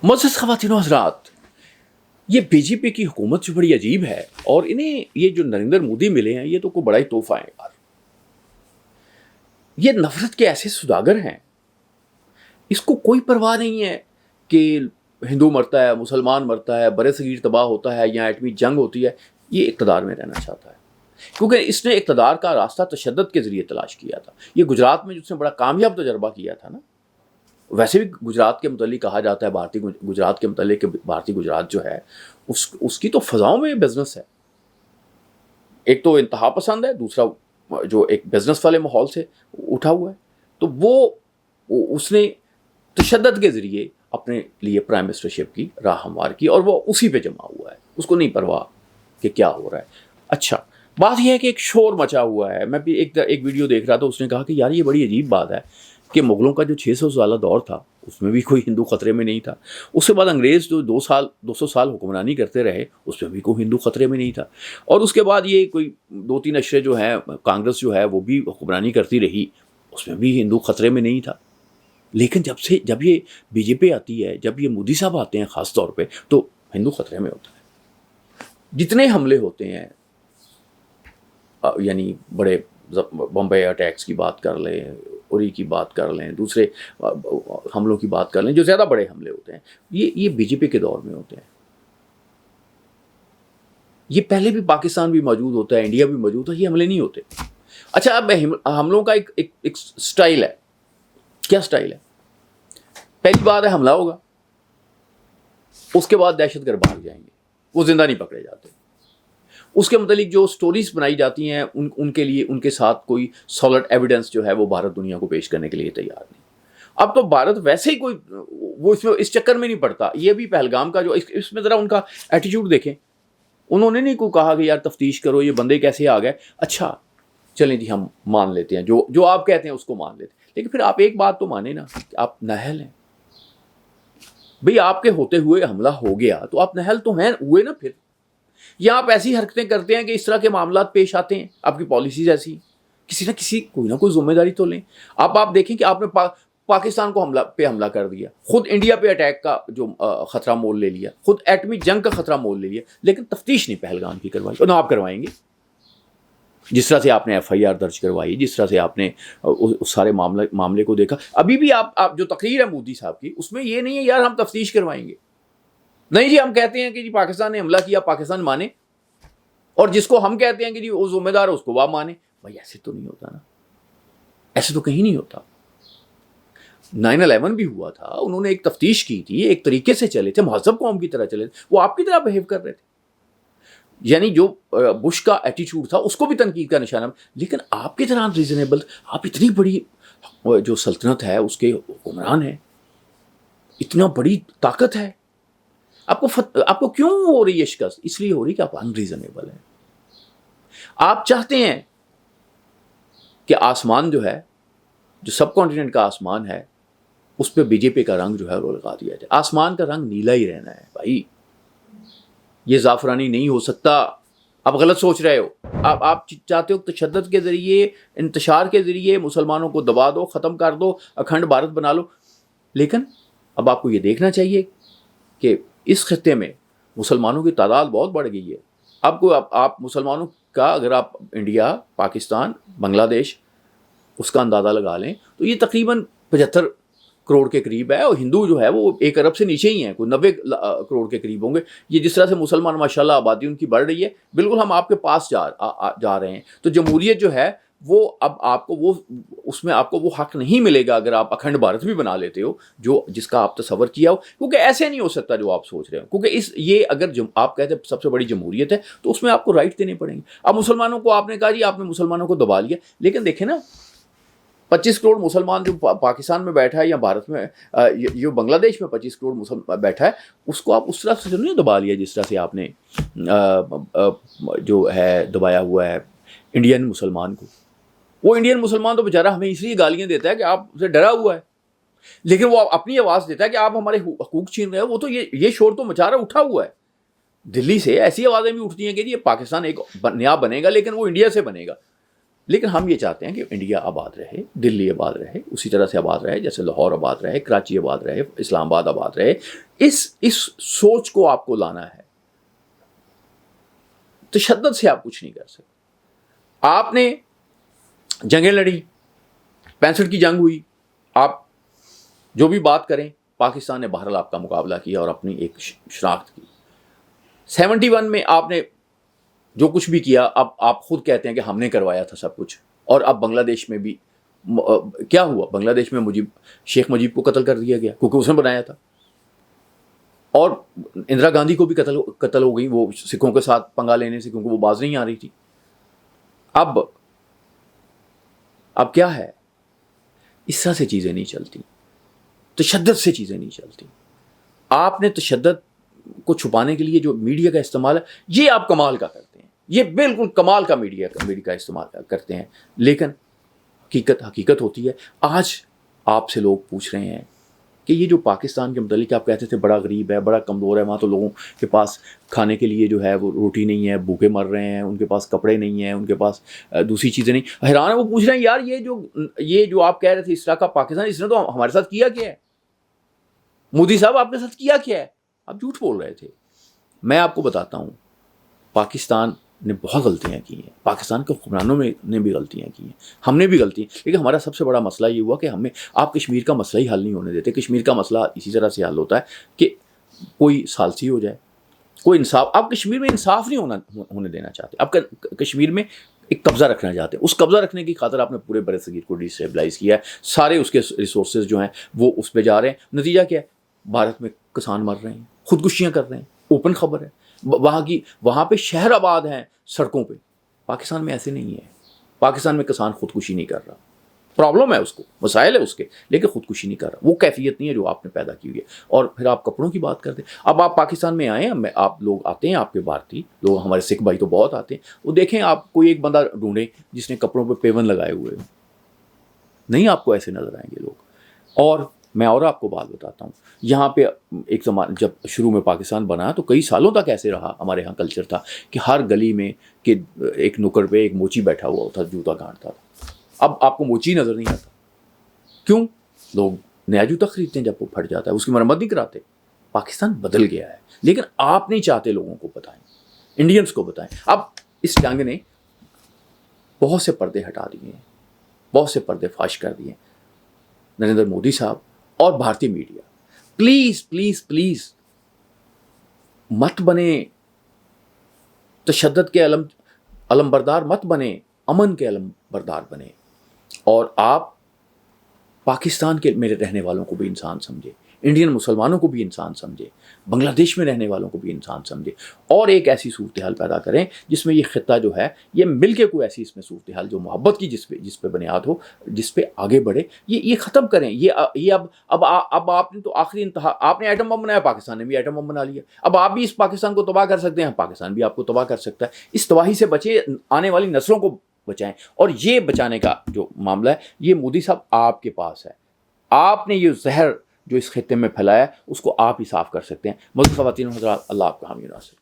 मोअज़्ज़ज़ ख़वातीन व हज़रात, ये बीजेपी की हुकूमत जो बड़ी अजीब है, और इन्हें ये जो नरेंद्र मोदी मिले हैं ये तो कोई बड़ा ही तोहफ़ा है यार। ये नफ़रत के ऐसे सौदागर हैं, इसको कोई परवाह नहीं है कि हिंदू मरता है, मुसलमान मरता है, बरे-सग़ीर तबाह होता है या एटमी जंग होती है। ये इक़्तिदार में रहना चाहता है क्योंकि इसने इक़्तिदार का रास्ता तशद्दुद के ज़रिए तलाश किया था। ये गुजरात में जिसने बड़ा कामयाब तजर्बा किया था ना, वैसे भी गुजरात के मुतल्लिक़ कहा जाता है, भारतीय गुजरात के मुतल्लिक़ कि भारतीय गुजरात जो है उसकी तो फ़ज़ाओं में बिज़नेस है। एक तो इंतहा पसंद है, दूसरा जो एक बिज़नेस वाले माहौल से उठा हुआ है। तो वो उसने तशद्दुद के ज़रिए अपने लिए प्राइम मिनिस्टरशिप की राह हमवार की और वो उसी पे जमा हुआ है, उसको नहीं परवाह कि क्या हो रहा है। अच्छा, बात यह है कि एक शोर मचा हुआ है। मैं भी एक वीडियो देख रहा था, उसने कहा कि यार ये बड़ी अजीब बात है कि मुग़लों का जो 600 साल दौर था उसमें भी कोई हिंदू ख़तरे में नहीं था। उसके बाद अंग्रेज़ जो 200 साल हुक्मरानी करते रहे उसमें भी कोई हिंदू ख़तरे में नहीं था। और उसके बाद ये कोई 2-3 अशरे जो हैं, कांग्रेस जो है वो भी हुक्मरानी करती रही, उसमें भी हिंदू ख़तरे में नहीं था। लेकिन जब ये बीजेपी आती है, जब ये मोदी साहब आते हैं ख़ास तौर पे, तो हिंदू ख़तरे में होता है। जितने हमले होते हैं, यानी बड़े बम्बई अटैक्स की बात कर लें, उरी की बात कर लें, दूसरे हमलों की बात कर लें, जो ज़्यादा बड़े हमले होते हैं ये बीजेपी के दौर में होते हैं। ये पहले भी पाकिस्तान भी मौजूद होता है, इंडिया भी मौजूद है, ये हमले नहीं होते। अच्छा, अब हमलों का एक स्टाइल है। क्या स्टाइल है? पहली बात है हमला होगा, उसके बाद दहशतगर्द भाग जाएंगे, वो जिंदा नहीं पकड़े जाते। उसके मुतालिक जो स्टोरीज बनाई जाती हैं उनके लिए उनके साथ कोई सॉलिड एविडेंस जो है वो भारत दुनिया को पेश करने के लिए तैयार नहीं। अब तो भारत वैसे ही कोई वो इस चक्कर में नहीं पड़ता। ये भी पहलगाम का जो इसमें ज़रा उनका एटीट्यूड देखें। उन्होंने नहीं कोई कहा कि यार तफ्तीश करो, ये बंदे कैसे आ गए। अच्छा चलें जी, हम मान लेते हैं, जो आप कहते हैं उसको मान लेते हैं, लेकिन फिर आप एक बात तो माने ना कि आप नाअहल हैं। भाई आपके होते हुए हमला हो गया तो आप नाअहल तो हैं हुए ना। फिर या आप ऐसी हरकतें करते हैं कि इस तरह के मामलात पेश आते हैं, आपकी पॉलिसीज ऐसी, किसी ना कोई जिम्मेदारी तो लें। आप देखें कि आपने पाकिस्तान को हमला कर दिया, खुद इंडिया पे अटैक का जो ख़तरा मोल ले लिया, खुद एटमी जंग का ख़तरा मोल ले लिया, लेकिन तफ्तीश नहीं पहलगाम की करवाई। और ना आप करवाएंगे। जिस तरह से आपने FIR दर्ज करवाई, जिस तरह से आपने उस सारे मामले को देखा, अभी भी आप जो तकरीर है मोदी साहब की, उसमें ये नहीं है यार हम तफ्तीश करवाएंगे। नहीं जी, हम कहते हैं कि जी पाकिस्तान ने हमला किया, पाकिस्तान माने, और जिसको हम कहते हैं कि जी वो जिम्मेदार है उसको वह माने। भाई ऐसे तो नहीं होता ना, ऐसे तो कहीं नहीं होता। 9/11 भी हुआ था, उन्होंने एक तफ्तीश की थी, एक तरीके से चले थे, महज़ब कौम की तरह चले थे, वो आपकी तरह बिहेव कर रहे थे। यानी जो बुश का एटीट्यूड था उसको भी तनकीद का निशाना, लेकिन आपकी तरह रीजनेबल, आप इतनी बड़ी जो सल्तनत है उसके हुक्मरान हैं, इतना बड़ी ताकत है, आपको क्यों हो रही है शिकस्त? इसलिए हो रही कि आप अनरीजनेबल हैं। आप चाहते हैं कि आसमान जो है, जो सब कॉन्टिनेंट का आसमान है, उस पर बीजेपी का रंग जो है वो लगा दिया जाए। आसमान का रंग नीला ही रहना है भाई, ये ज़ाफ़रानी नहीं हो सकता। आप गलत सोच रहे हो। आप चाहते हो तशद्दुद के ज़रिए, इंतशार के ज़रिए मुसलमानों को दबा दो, ख़त्म कर दो, अखंड भारत बना लो। लेकिन अब आपको ये देखना चाहिए कि इस खित्ते में मुसलमानों की तादाद बहुत बढ़ गई है। आप मुसलमानों का अगर आप इंडिया, पाकिस्तान, बांग्लादेश उसका अंदाज़ा लगा लें तो ये तकरीबन 75 करोड़ के करीब है, और हिंदू जो है वो 1 अरब से नीचे ही हैं, कोई 90 करोड़ के करीब होंगे। ये जिस तरह से मुसलमान माशाल्लाह आबादी उनकी बढ़ रही है, बिल्कुल हम आपके पास जा रहे हैं। तो जमहूरियत जो है वो अब आपको उसमें आपको वो हक नहीं मिलेगा अगर आप अखंड भारत भी बना लेते हो, जो जिसका आप तसव्वुर किया हो, क्योंकि ऐसे नहीं हो सकता जो आप सोच रहे हो। क्योंकि ये अगर आप कहते हैं सबसे बड़ी जमहूरियत है तो उसमें आपको राइट देने पड़ेंगे। अब मुसलमानों को आपने कहा जी आपने मुसलमानों को दबा लिया, लेकिन देखें ना 25 करोड़ मुसलमान जो पाकिस्तान में बैठा है या भारत में, जो बांग्लादेश में 25 करोड़ मुसलमान बैठा है, उसको आप उस तरह से नहीं दबा लिया जिस तरह से आपने जो है दबाया हुआ है इंडियन मुसलमान को। वो इंडियन मुसलमान तो बेचारा हमें इसलिए गालियाँ देता है कि आप उसे डरा हुआ है, लेकिन वो अपनी आवाज़ देता है कि आप हमारे हकूक़ छीन रहे हो। वो तो ये शोर तो मचा रहा उठा हुआ है। दिल्ली से ऐसी आवाज़ें भी उठती हैं कि ये पाकिस्तान एक नया बनेगा, लेकिन वो इंडिया से बनेगा। لیکن ہم یہ چاہتے ہیں کہ انڈیا آباد رہے، دلی آباد رہے، اسی طرح سے آباد رہے جیسے لاہور آباد رہے، کراچی آباد رہے، اسلام آباد آباد رہے. اس سوچ کو آپ کو لانا ہے. تشدد سے آپ کچھ نہیں کر سکتے. آپ نے جنگیں لڑی، 65 کی جنگ ہوئی، آپ جو بھی بات کریں، پاکستان نے بہرحال آپ کا مقابلہ کیا اور اپنی ایک شناخت کی. 71 میں آپ نے جو کچھ بھی کیا، اب آپ خود کہتے ہیں کہ ہم نے کروایا تھا سب کچھ. اور اب بنگلہ دیش میں بھی کیا ہوا؟ بنگلہ دیش میں شیخ مجیب کو قتل کر دیا گیا کیونکہ اس نے بنایا تھا. اور اندرا گاندھی کو بھی قتل ہو گئی وہ سکھوں کے ساتھ پنگا لینے سے، کیونکہ وہ باز نہیں آ رہی تھی. اب کیا ہے؟ اس طرح سے چیزیں نہیں چلتی، تشدد سے چیزیں نہیں چلتی. آپ نے تشدد کو چھپانے کے لیے جو میڈیا کا استعمال ہے، یہ آپ کمال کا کرتے ہیں، یہ بالکل کمال کا میڈیا کا استعمال کرتے ہیں. لیکن حقیقت ہوتی ہے. آج آپ سے لوگ پوچھ رہے ہیں کہ یہ جو پاکستان کے متعلق آپ کہتے تھے بڑا غریب ہے، بڑا کمزور ہے، وہاں تو لوگوں کے پاس کھانے کے لیے جو ہے وہ روٹی نہیں ہے، بھوکے مر رہے ہیں، ان کے پاس کپڑے نہیں ہیں، ان کے پاس دوسری چیزیں نہیں. حیران ہے، وہ پوچھ رہے ہیں یار یہ جو آپ کہہ رہے تھے اس طرح کا پاکستان، اس نے تو ہمارے ساتھ کیا کیا ہے؟ مودی صاحب آپ کے ساتھ کیا کیا ہے؟ آپ جھوٹ بول رہے تھے. میں آپ کو بتاتا ہوں، پاکستان نے بہت غلطیاں کی ہیں، پاکستان کے حکمرانوں نے بھی غلطیاں کی ہیں، ہم نے بھی غلطی. لیکن ہمارا سب سے بڑا مسئلہ یہ ہوا کہ آپ کشمیر کا مسئلہ ہی حل نہیں ہونے دیتے. کشمیر کا مسئلہ اسی طرح سے حل ہوتا ہے کہ کوئی ثالثی ہو جائے، کوئی انصاف. آپ کشمیر میں انصاف نہیں ہونے دینا چاہتے. آپ کشمیر میں ایک قبضہ رکھنا چاہتے ہیں. اس قبضہ رکھنے کی خاطر آپ نے پورے بر صغیر کو ڈیسٹیبلائز کیا ہے. سارے اس کے ریسورسز جو ہیں وہ اس پہ جا رہے ہیں. نتیجہ کیا ہے؟ بھارت میں کسان مر رہے ہیں، خودکشیاں کر رہے ہیں، اوپن خبر ہے. وہاں پہ شہر آباد ہیں سڑکوں پہ. پاکستان میں ایسے نہیں ہے. پاکستان میں کسان خودکشی نہیں کر رہا. پرابلم ہے اس کو، مسائل ہے اس کے، لیکن خودکشی نہیں کر رہا. وہ کیفیت نہیں ہے جو آپ نے پیدا کی ہوئی ہے. اور پھر آپ کپڑوں کی بات کرتے ہیں. اب آپ پاکستان میں آئے ہیں، آپ لوگ آتے ہیں، آپ کے بھارتی لوگ، ہمارے سکھ بھائی تو بہت آتے ہیں. وہ دیکھیں، آپ کوئی ایک بندہ ڈھونڈیں جس نے کپڑوں پہ پیون لگائے ہوئے نہیں، آپ کو ایسے نظر آئیں گے لوگ. اور میں آپ کو بات بتاتا ہوں، یہاں پہ ایک زمان جب شروع میں پاکستان بنا تو کئی سالوں تک ایسے رہا. ہمارے یہاں کلچر تھا کہ ہر گلی میں کہ ایک نکڑ پہ ایک موچی بیٹھا ہوا تھا، جوتا گھانٹتا تھا. اب آپ کو موچی نظر نہیں آتا. کیوں؟ لوگ نیا جوتا خریدتے ہیں، جب وہ پھٹ جاتا ہے اس کی مرمت نہیں کراتے. پاکستان بدل گیا ہے، لیکن آپ نہیں چاہتے لوگوں کو بتائیں، انڈینس کو بتائیں. اب اس جنگ نے بہت سے پردے ہٹا دیے ہیں، بہت سے پردے فاش کر دیے. نریندر مودی صاحب اور بھارتی میڈیا، پلیز پلیز پلیز مت بنے تشدد کے علم بردار، مت بنے، امن کے علم بردار بنے. اور آپ پاکستان کے میرے رہنے والوں کو بھی انسان سمجھے، انڈین مسلمانوں کو بھی انسان سمجھے، بنگلہ دیش میں رہنے والوں کو بھی انسان سمجھے. اور ایک ایسی صورتحال پیدا کریں جس میں یہ خطہ جو ہے یہ مل کے کوئی ایسی اس میں صورتحال جو محبت کی جس پہ بنیاد ہو، جس پہ آگے بڑھے. یہ ختم کریں. یہ اب آپ نے تو آخری انتہا، آپ نے ایٹم بم بنایا، پاکستان نے بھی ایٹم بم بنا لیا. اب آپ بھی اس پاکستان کو تباہ کر سکتے ہیں، پاکستان بھی آپ کو تباہ کر سکتا ہے. اس تباہی سے بچیں، آنے والی نسلوں کو بچائیں. اور یہ بچانے کا جو معاملہ ہے، یہ مودی صاحب آپ کے پاس ہے. آپ نے یہ زہر جو اس خطے میں پھیلایا ہے اس کو آپ ہی صاف کر سکتے ہیں. ملک خواتین و حضرات، اللہ آپ کا حامی و ناصر.